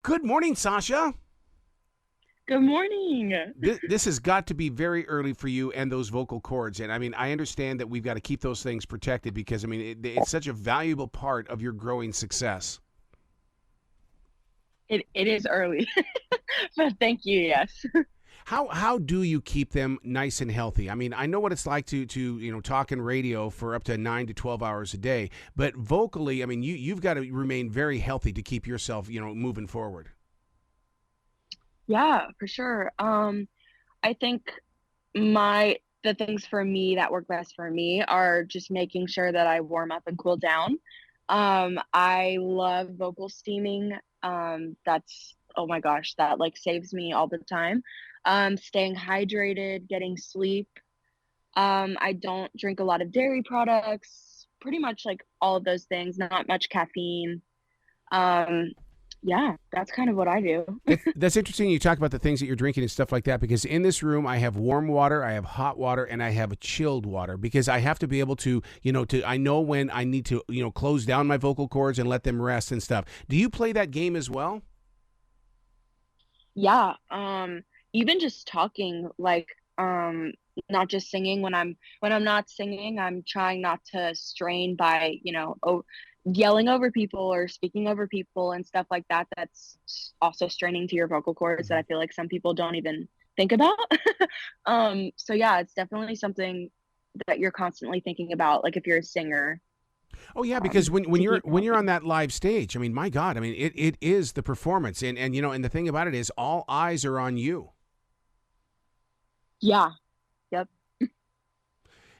Good morning, Sasha. Good morning. This has got to be very early for you and those vocal cords. And I mean, I understand that we've got to keep those things protected because, I mean, it's such a valuable part of your growing success. It is early, but thank you. Yes. How do you keep them nice and healthy? I mean, I know what it's like to talk in radio for up to 9 to 12 hours a day, but vocally, I mean, you've got to remain very healthy to keep yourself moving forward. Yeah, for sure. I think my the things for me that work best for me are just making sure that I warm up and cool down. I love vocal steaming. That's oh my gosh, that like saves me all the time. Staying hydrated, getting sleep. I don't drink a lot of dairy products, pretty much like all of those things, not much caffeine. Um, yeah, that's kind of what I do. That's interesting. You talk about the things that you're drinking and stuff like that because in this room I have warm water, I have hot water, and I have chilled water because I have to be able to I know when I need to close down my vocal cords and let them rest and stuff. Do you play that game as well? Yeah, even just talking, like, not just singing when I'm not singing, I'm trying not to strain by, yelling over people or speaking over people and stuff like that. That's also straining to your vocal cords that I feel like some people don't even think about. So yeah, it's definitely something that you're constantly thinking about, like if you're a singer, Oh yeah, because when to you're keep when you're on healthy. that live stage, I mean, my God, I mean, it is the performance, and the thing about it is, all eyes are on you. Yeah, yep.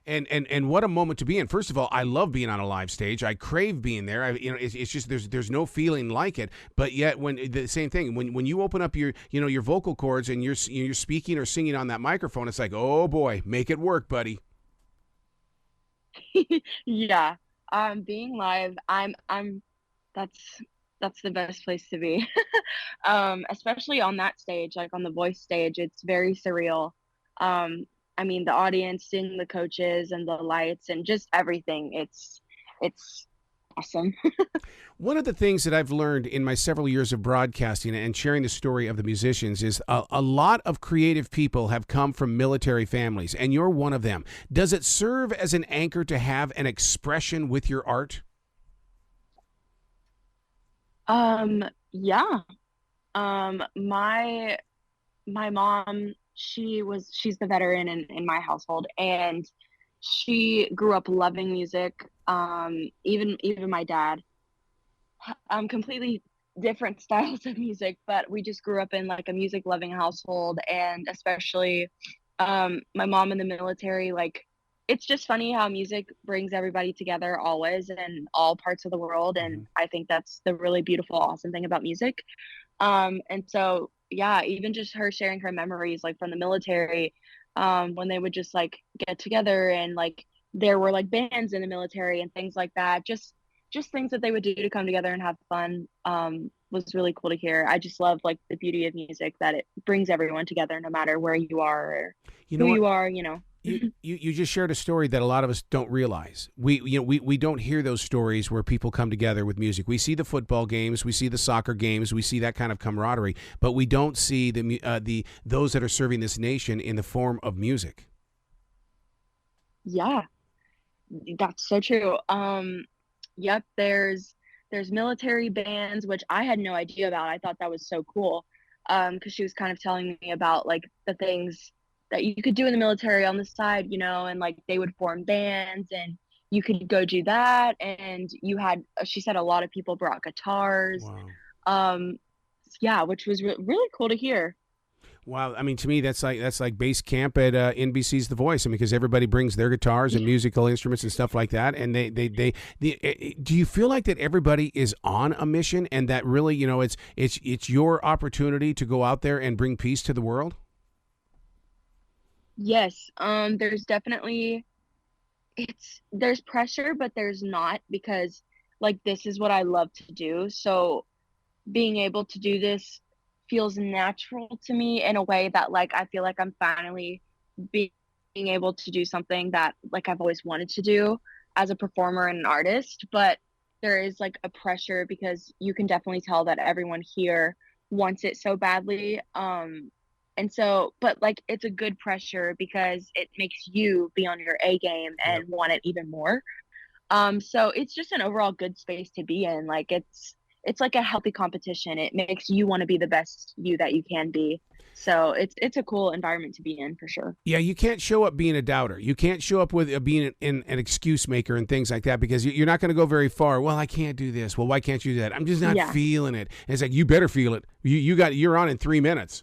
And what a moment to be in. First of all, I love being on a live stage. I crave being there. It's just there's no feeling like it. But yet, when the same thing when you open up your vocal cords and you're speaking or singing on that microphone, it's like, oh boy, make it work, buddy. Yeah. Being live, I'm that's that's the best place to be. Especially on that stage, like on the voice stage, it's very surreal. Um, I mean, the audience, seeing the coaches and the lights and just everything. It's awesome. One of the things that I've learned in my several years of broadcasting and sharing the story of the musicians is a lot of creative people have come from military families, and you're one of them. Does it serve as an anchor to have an expression with your art? Yeah. My mom, she's the veteran in my household, and she grew up loving music. Even my dad, completely different styles of music, but we just grew up in like a music loving household, and especially my mom in the military, like it's just funny how music brings everybody together always in all parts of the world, and Mm-hmm. I think that's the really beautiful, awesome thing about music. And so, yeah, even just her sharing her memories, like from the military, when they would just like get together and like there were like bands in the military and things like that. Just things that they would do to come together and have fun. Was really cool to hear. I just love like the beauty of music that it brings everyone together, no matter where you are or You know who what? you are. You just shared a story that a lot of us don't realize. We don't hear those stories where people come together with music. We see the football games, we see the soccer games, we see that kind of camaraderie, but we don't see the those that are serving this nation in the form of music. Yeah, that's so true. Yep, there's military bands, which I had no idea about. I thought that was so cool. Because she was kind of telling me about like the things that you could do in the military on the side, and like they would form bands and you could go do that. And she said a lot of people brought guitars. Wow. Um, yeah, which was really cool to hear. Wow, I mean, to me, that's like base camp at NBC's The Voice. I mean, because everybody brings their guitars and musical instruments and stuff like that, and do you feel like that everybody is on a mission, and that really, it's your opportunity to go out there and bring peace to the world? Yes, there's definitely there's pressure, but there's not because like this is what I love to do. So being able to do this feels natural to me in a way that like I feel like I'm finally being able to do something that like I've always wanted to do as a performer and an artist, but there is like a pressure because you can definitely tell that everyone here wants it so badly. And so, but like it's a good pressure because it makes you be on your A game Yep. and want it even more. So it's just an overall good space to be in. Like it's like a healthy competition. It makes you want to be the best you that you can be. So it's a cool environment to be in for sure. Yeah, you can't show up being a doubter. You can't show up with being an excuse maker and things like that because you're not going to go very far. Well, I can't do this. Well, why can't you do that? I'm just not Yeah, feeling it. And it's like you better feel it. You're on in 3 minutes.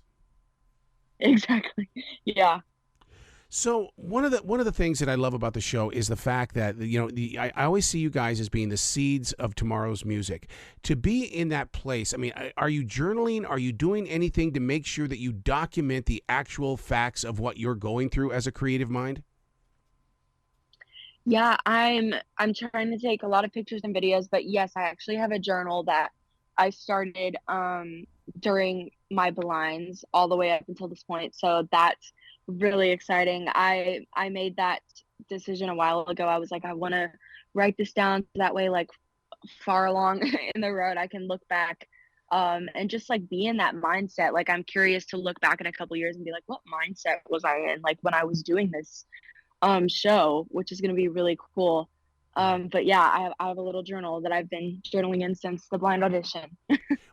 exactly. Yeah. So one of the things that I love about the show is the fact that I always see you guys as being the seeds of tomorrow's music. To be in that place, I mean, are you journaling? Are you doing anything to make sure that you document the actual facts of what you're going through as a creative mind? Yeah, I'm trying to take a lot of pictures and videos, but yes, I actually have a journal that I started during my blinds all the way up until this point. So that's really exciting. I made that decision a while ago. I was like, I want to write this down so that way like far along in the road I can look back and just like be in that mindset. Like I'm curious to look back in a couple years and be like, what mindset was I in like when I was doing this show, which is going to be really cool. But yeah, I have a little journal that I've been journaling in since the blind audition.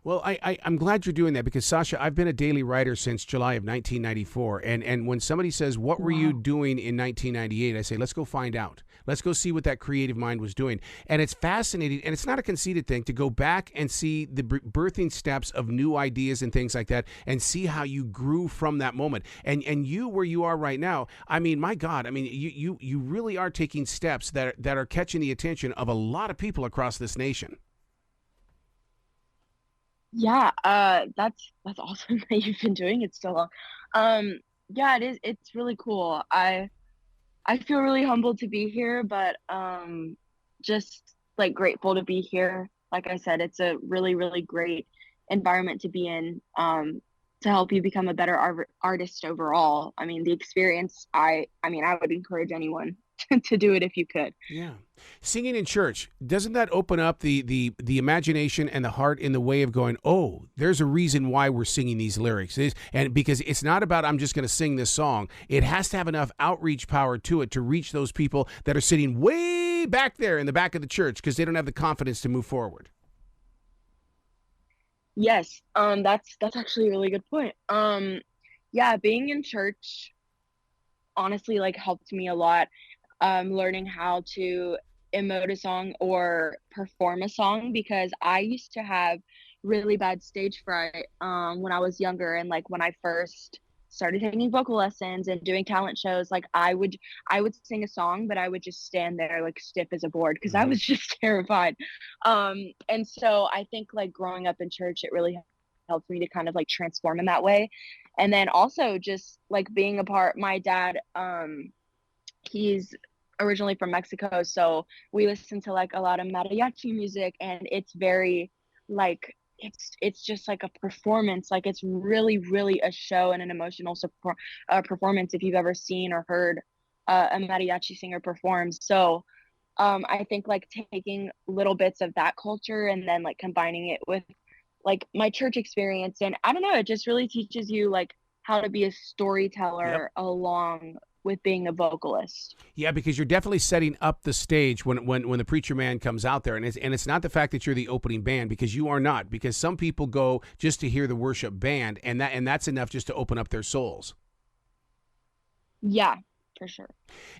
Well, I'm glad you're doing that because, Sasha, I've been a daily writer since July of 1994. And when somebody says, what were you Wow. doing in 1998? I say, let's go find out. Let's go see what that creative mind was doing. And it's fascinating, and it's not a conceited thing to go back and see the birthing steps of new ideas and things like that and see how you grew from that moment. And you, where you are right now, I mean, my God, I mean, you really are taking steps that are catching the attention of a lot of people across this nation. Yeah, that's awesome that you've been doing it so long. Yeah, it is. It's really cool. I feel really humbled to be here, but just like grateful to be here. Like I said, it's a really, really great environment to be in, to help you become a better artist overall. I mean, the experience, I mean, I would encourage anyone to do it if you could. Yeah. Singing in church, doesn't that open up the imagination and the heart in the way of going, oh, there's a reason why we're singing these lyrics. And because it's not about I'm just going to sing this song. It has to have enough outreach power to it to reach those people that are sitting way back there in the back of the church because they don't have the confidence to move forward. Yes, that's actually a really good point. Yeah, being in church honestly like helped me a lot. Learning how to emote a song or perform a song because I used to have really bad stage fright when I was younger and like when I first started taking vocal lessons and doing talent shows like I would sing a song but I would just stand there like stiff as a board because I Hmm. was just terrified. And so I think like growing up in church it really helped me to kind of like transform in that way. And then also just like being a part my dad he's originally from Mexico, so we listen to like a lot of mariachi music, and it's very like it's just like a performance. Like it's really, really a show and an emotional support performance if you've ever seen or heard a mariachi singer perform. So I think like taking little bits of that culture and then like combining it with like my church experience, and I don't know, it just really teaches you like how to be a Yep. storyteller along with being a vocalist. Yeah, because you're definitely setting up the stage when the preacher man comes out there, and it's not the fact that you're the opening band because you are not. Because some people go just to hear the worship band, and that's enough just to open up their souls. Yeah, for sure.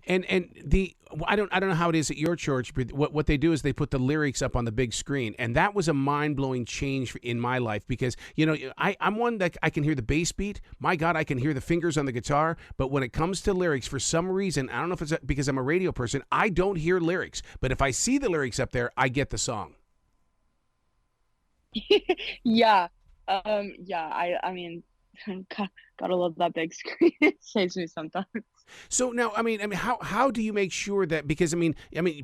And the I don't know how it is at your church, but what they do is they put the lyrics up on the big screen, and that was a mind blowing change in my life because I'm one that I can hear the bass beat. My God, I can hear the fingers on the guitar, but when it comes to lyrics, for some reason, I don't know if it's because I'm a radio person, I don't hear lyrics. But if I see the lyrics up there, I get the song. Yeah. Yeah, I mean God, gotta love that big screen. It saves me sometimes. So now, I mean, how do you make sure that because I mean,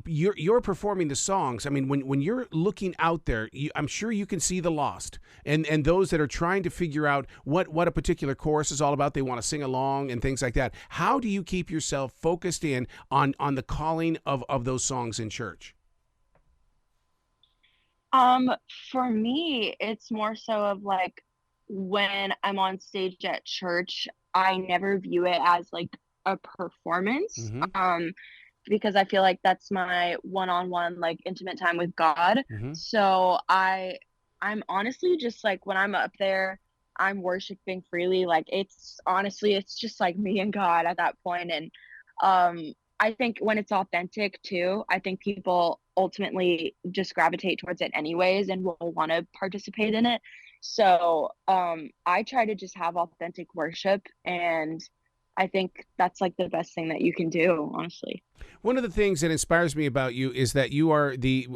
you're performing the songs. I mean, when you're looking out there, I'm sure you can see the lost and those that are trying to figure out what a particular chorus is all about. They want to sing along and things like that. How do you keep yourself focused in on the calling of those songs in church? Um, for me, it's more so of like when I'm on stage at church, I never view it as like a performance. Mm-hmm. Because I feel like that's my one-on-one like intimate time with God. Mm-hmm. So I'm honestly just like when I'm up there, I'm worshiping freely. Like it's honestly it's just like me and God at that point. And I think when it's authentic too, I think people ultimately just gravitate towards it anyways and will want to participate in it. So I try to just have authentic worship, and I think that's like the best thing that you can do, honestly. One of the things that inspires me about you is that you are the,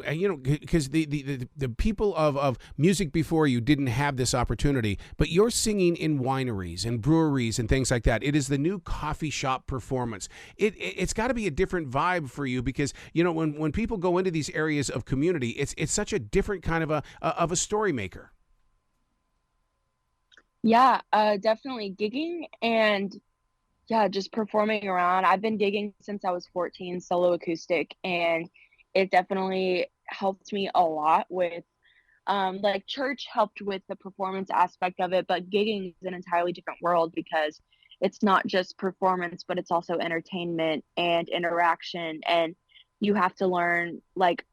because the people of music before you didn't have this opportunity, but you're singing in wineries and breweries and things like that. It is the new coffee shop performance. It's got to be a different vibe for you because, when people go into these areas of community, it's such a different kind of a story maker. Yeah, definitely gigging and yeah, just performing around. I've been gigging since I was 14, solo acoustic, and it definitely helped me a lot with like church helped with the performance aspect of it, but gigging is an entirely different world because it's not just performance, but it's also entertainment and interaction, and you have to learn like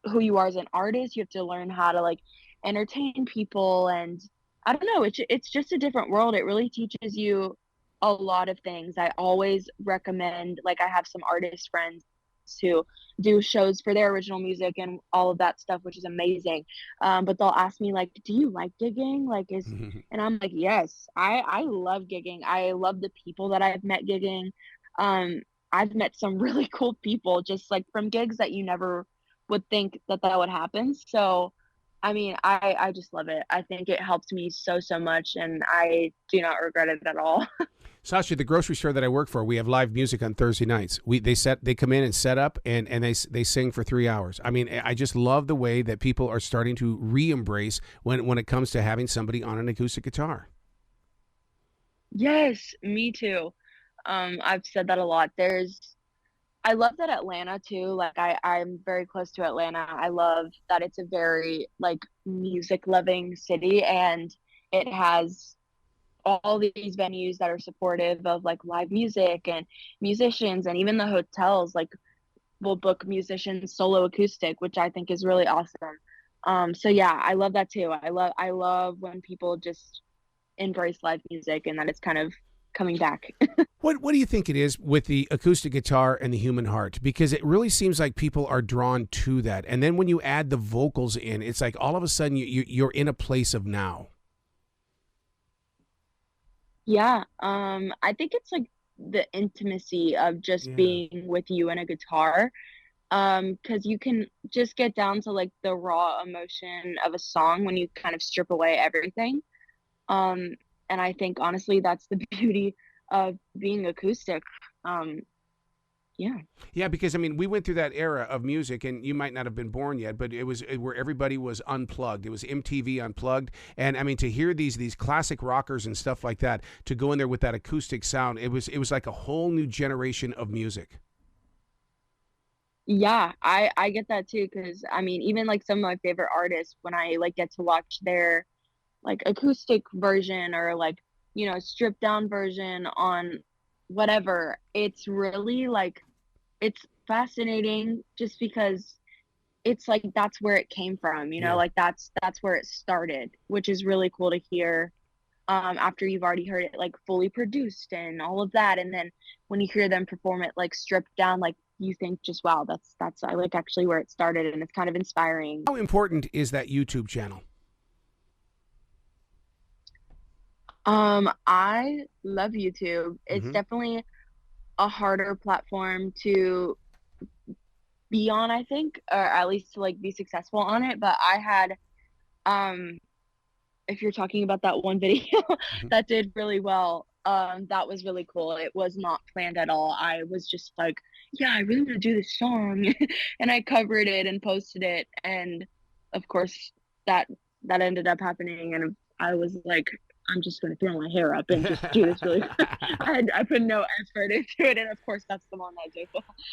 who you are as an artist. You have to learn how to like entertain people, and I don't know, it's just a different world. It really teaches you a lot of things. I always recommend, like I have some artist friends who do shows for their original music and all of that stuff, which is amazing. But they'll ask me like, "Do you like gigging?" Like is and I'm like, "Yes, I love gigging. I love the people that I've met gigging. Um I've met some really cool people just like from gigs that you never would think that that would happen. So, I mean, I just love it. I think it helped me so, so much, and I do not regret it at all. Sasha, the grocery store that I work for, we have live music on Thursday nights. They come in and set up and they sing for 3 hours. I mean, I just love the way that people are starting to re-embrace when it comes to having somebody on an acoustic guitar. Yes, me too. I've said that a lot. I love that Atlanta too. Like I'm very close to Atlanta. I love that it's a very like music loving city, and it has all these venues that are supportive of like live music and musicians, and even the hotels like will book musicians solo acoustic, which I think is really awesome. So yeah, I love that too. I love when people just embrace live music and that it's kind of coming back. What do you think it is with the acoustic guitar and the human heart? Because it really seems like people are drawn to that. And then when you add the vocals in, it's like all of a sudden you're in a place of now. Yeah, I think it's like the intimacy of just Yeah. being with you and a guitar. Because you can just get down to like the raw emotion of a song when you kind of strip away everything. Um, and I think honestly that's the beauty of being acoustic. Um, yeah. Yeah, because I mean, we went through that era of music, and you might not have been born yet, but where everybody was unplugged. It was MTV unplugged, and I mean, to hear these classic rockers and stuff like that, to go in there with that acoustic sound, it was like a whole new generation of music. Yeah, I get that too, because I mean, even like some of my favorite artists, when I like get to watch their like acoustic version or like, stripped down version on whatever, it's really like it's fascinating just because it's like that's where it came from, Yeah. like that's where it started, which is really cool to hear after you've already heard it like fully produced and all of that, and then when you hear them perform it like stripped down, like you think just wow, that's I like actually where it started, and it's kind of inspiring. How important is that YouTube channel? I love YouTube. It's Hmm. definitely a harder platform to be on, I think, or at least to like be successful on it. But I had, um, if you're talking about that one video Hmm. that did really well, that was really cool. It was not planned at all. I was just like, yeah, I really want to do this song, and I covered it and posted it, and of course that that ended up happening, and I was like, I'm just gonna throw my hair up and just do this really. I put no effort into it, and of course that's the one I do.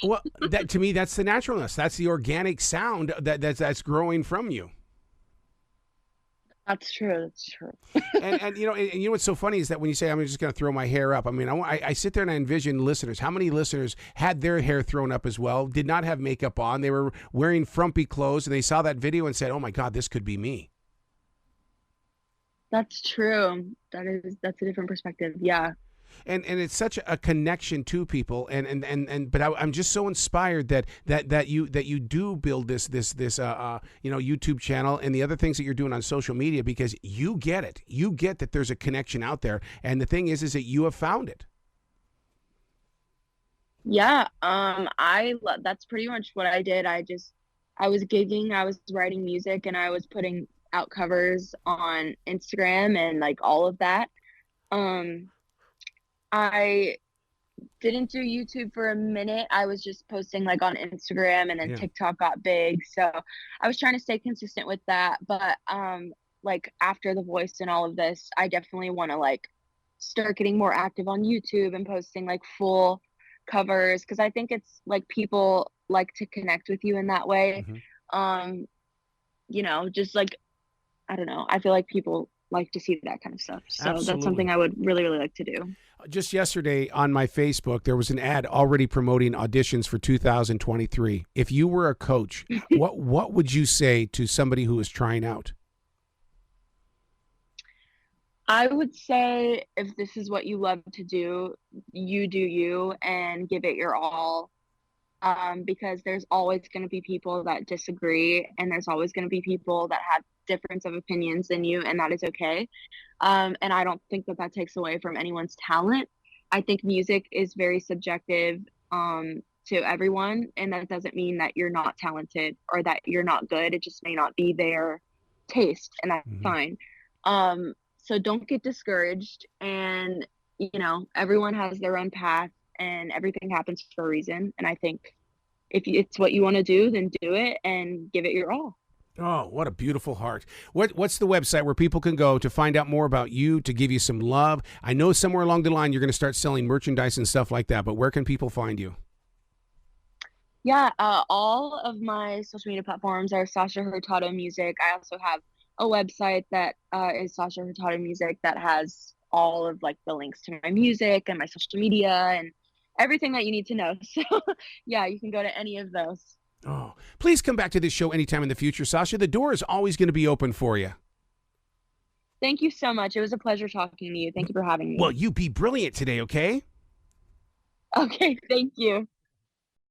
Well, that to me, that's the naturalness. That's the organic sound that's growing from you. That's true. That's true. And you know what's so funny is that when you say I'm just going to throw my hair up, I mean I sit there and I envision listeners. How many listeners had their hair thrown up as well? Did not have makeup on. They were wearing frumpy clothes, and they saw that video and said, "Oh my God, this could be me." That's true. That's a different perspective. Yeah. And it's such a connection to people, but I'm just so inspired that you do build this YouTube channel and the other things that you're doing on social media, because you get it. You get that there's a connection out there, and the thing is that you have found it. Yeah. That's pretty much what I did. I was gigging, I was writing music, and I was putting out covers on Instagram and like all of that. Um, I didn't do YouTube for a minute. I was just posting like on Instagram, and then Yeah. TikTok got big. So I was trying to stay consistent with that. But like after The Voice and all of this, I definitely want to like start getting more active on YouTube and posting like full covers, because I think it's like people like to connect with you in that way. Hmm. Um, just like I don't know. I feel like people like to see that kind of stuff. So that's Absolutely. something I would really, really like to do. Just yesterday on my Facebook, there was an ad already promoting auditions for 2023. If you were a coach, what would you say to somebody who is trying out? I would say if this is what you love to do, you do you and give it your all. Because there's always going to be people that disagree, and there's always going to be people that have difference of opinions than you, and that is okay. And I don't think that that takes away from anyone's talent. I think music is very subjective to everyone, and that doesn't mean that you're not talented or that you're not good. It just may not be their taste, and that's Hmm. fine. So don't get discouraged, and everyone has their own path, and everything happens for a reason. And I think if it's what you want to do, then do it and give it your all. Oh, what a beautiful heart. What's the website where people can go to find out more about you, to give you some love? I know somewhere along the line you're going to start selling merchandise and stuff like that, but where can people find you? Yeah, all of my social media platforms are Sasha Hurtado Music. I also have a website that is Sasha Hurtado Music that has all of like the links to my music and my social media and everything that you need to know. So yeah, you can go to any of those. Oh, please come back to this show anytime in the future, Sasha. The door is always going to be open for you. Thank you so much. It was a pleasure talking to you. Thank you for having Well, me. you be brilliant today, okay? Okay, thank you.